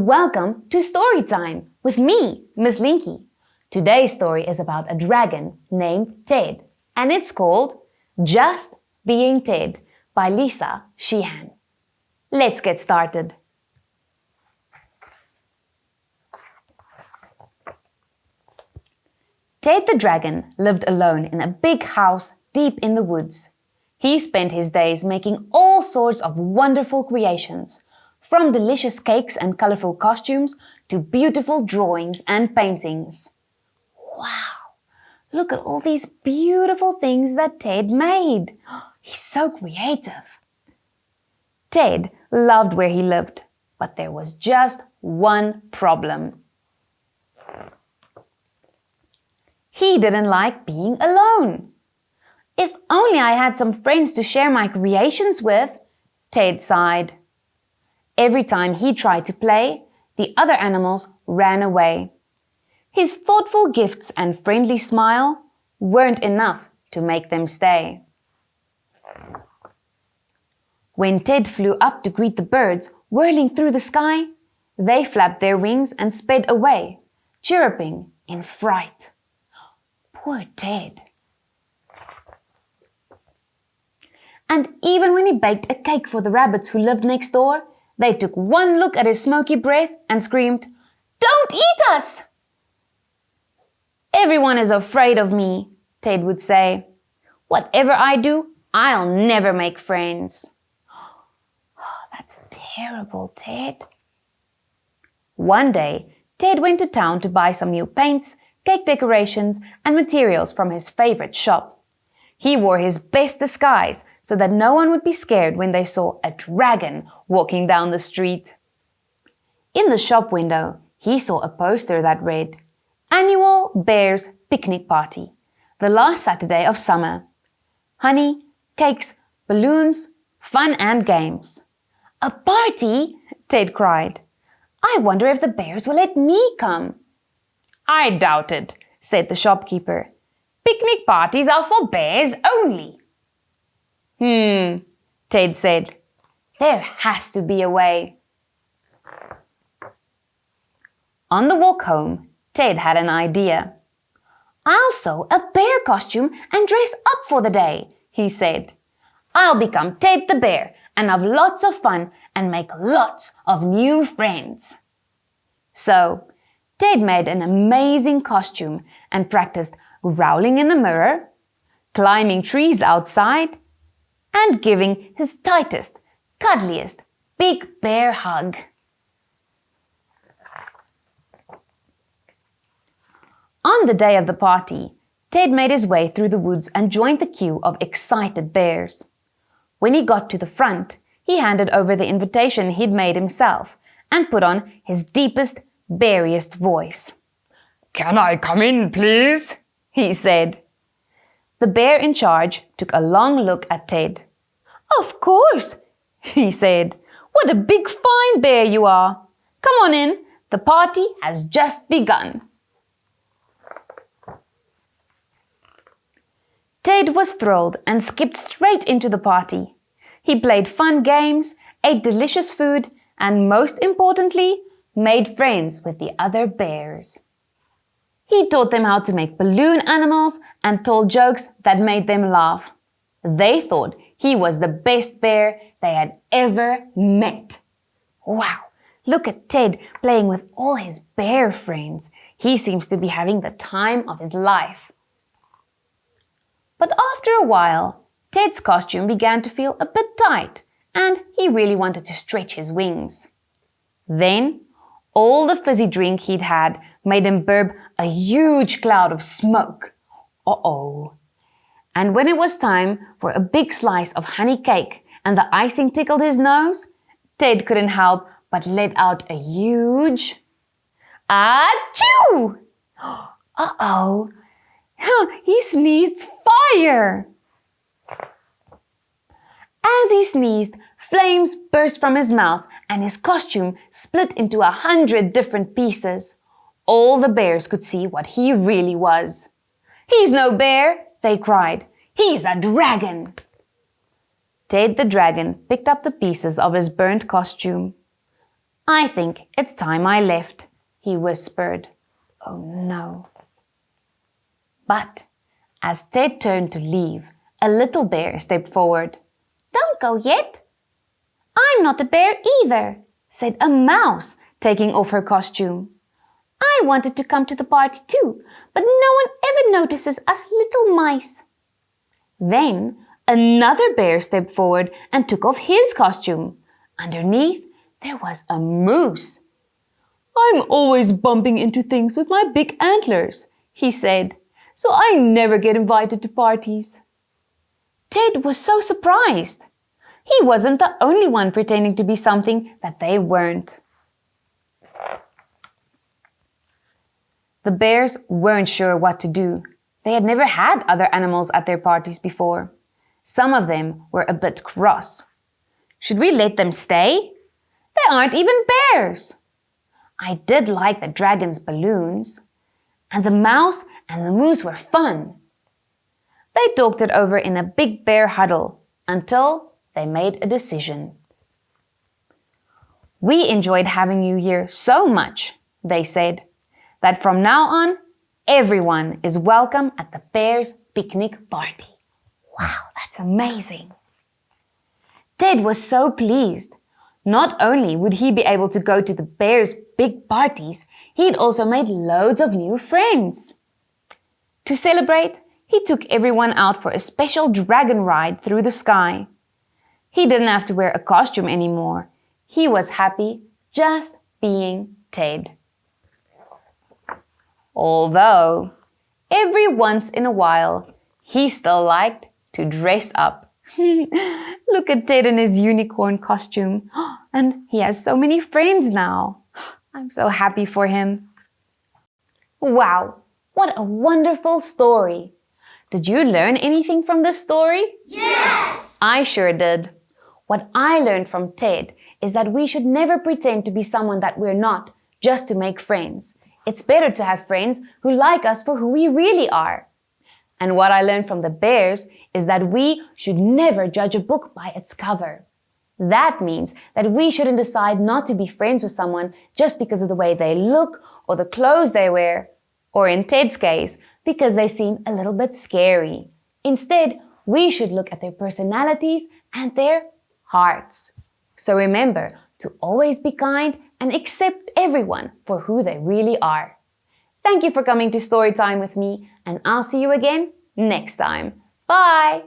welcome to Storytime with me, Miss Linky. Today's story is about a dragon named Ted, and it's called Just Being Ted by Lisa Sheehan. Let's get started. Ted the dragon lived alone in a big house deep in the woods. He spent his days making all sorts of wonderful creations, from delicious cakes and colorful costumes to beautiful drawings and paintings. Wow! Look at all these beautiful things that Ted made. He's so creative. Ted loved where he lived, but there was just one problem. He didn't like being alone. If only I had some friends to share my creations with, Ted sighed. Every time he tried to play, the other animals ran away. His thoughtful gifts and friendly smile weren't enough to make them stay. When Ted flew up to greet the birds whirling through the sky, they flapped their wings and sped away, chirruping in fright. Poor Ted. And even when he baked a cake for the rabbits who lived next door, they took one look at his smoky breath and screamed, "Don't eat us!" "Everyone is afraid of me," Ted would say. "Whatever I do, I'll never make friends." Oh, that's terrible, Ted. One day, Ted went to town to buy some new paints, cake decorations, and materials from his favorite shop. He wore his best disguise so that no one would be scared when they saw a dragon walking down the street. In the shop window, he saw a poster that read, "Annual Bears Picnic Party, the last Saturday of summer. Honey, cakes, balloons, fun and games." "A party?" Ted cried. "I wonder if the bears will let me come." "I doubt it," said the shopkeeper. "Picnic parties are for bears only." Ted said. "There has to be a way." On the walk home, Ted had an idea. "I'll sew a bear costume and dress up for the day," he said. "I'll become Ted the bear and have lots of fun and make lots of new friends." So, Ted made an amazing costume and practiced growling in the mirror, climbing trees outside, and giving his tightest, cuddliest big bear hug. On the day of the party, Ted made his way through the woods and joined the queue of excited bears. When he got to the front, he handed over the invitation he'd made himself and put on his deepest, beariest voice. "Can I come in, please?" he said. The bear in charge took a long look at Ted. "Of course," he said. "What a big fine bear you are. Come on in, the party has just begun." Ted was thrilled and skipped straight into the party. He played fun games, ate delicious food, and most importantly, made friends with the other bears. He taught them how to make balloon animals and told jokes that made them laugh. They thought he was the best bear they had ever met. Wow, look at Ted playing with all his bear friends. He seems to be having the time of his life. But after a while, Ted's costume began to feel a bit tight, and he really wanted to stretch his wings. Then, all the fizzy drink he'd had made him burp a huge cloud of smoke. Uh-oh. And when it was time for a big slice of honey cake and the icing tickled his nose, Ted couldn't help but let out a huge achoo! Uh-oh. He sneezed fire. As he sneezed, flames burst from his mouth and his costume split into 100 different pieces. All the bears could see what he really was. "He's no bear," they cried. "He's a dragon." Ted the dragon picked up the pieces of his burnt costume. "I think it's time I left," he whispered. Oh no. But as Ted turned to leave, a little bear stepped forward. "Don't go yet." "I'm not a bear either," said a mouse, taking off her costume. "I wanted to come to the party too, but no one ever notices us little mice." Then another bear stepped forward and took off his costume. Underneath, there was a moose. "I'm always bumping into things with my big antlers," he said, "so I never get invited to parties." Ted was so surprised. He wasn't the only one pretending to be something that they weren't. The bears weren't sure what to do. They had never had other animals at their parties before. Some of them were a bit cross. Should we let them stay? They aren't even bears. I did like the dragon's balloons. And the mouse and the moose were fun. They talked it over in a big bear huddle until they made a decision. "We enjoyed having you here so much," they said, "that from now on, everyone is welcome at the bears' picnic party." Wow, that's amazing. Ted was so pleased. Not only would he be able to go to the bears' big parties, he'd also made loads of new friends. To celebrate, he took everyone out for a special dragon ride through the sky. He didn't have to wear a costume anymore. He was happy just being Ted. Although, every once in a while, he still liked to dress up. Look at Ted in his unicorn costume. And he has so many friends now. I'm so happy for him. Wow, what a wonderful story. Did you learn anything from this story? Yes! I sure did. What I learned from Ted is that we should never pretend to be someone that we're not just to make friends. It's better to have friends who like us for who we really are. And what I learned from the bears is that we should never judge a book by its cover. That means that we shouldn't decide not to be friends with someone just because of the way they look or the clothes they wear, or in Ted's case, because they seem a little bit scary. Instead, we should look at their personalities and their hearts. So remember to always be kind and accept everyone for who they really are. Thank you for coming to Storytime with me, and I'll see you again next time. Bye!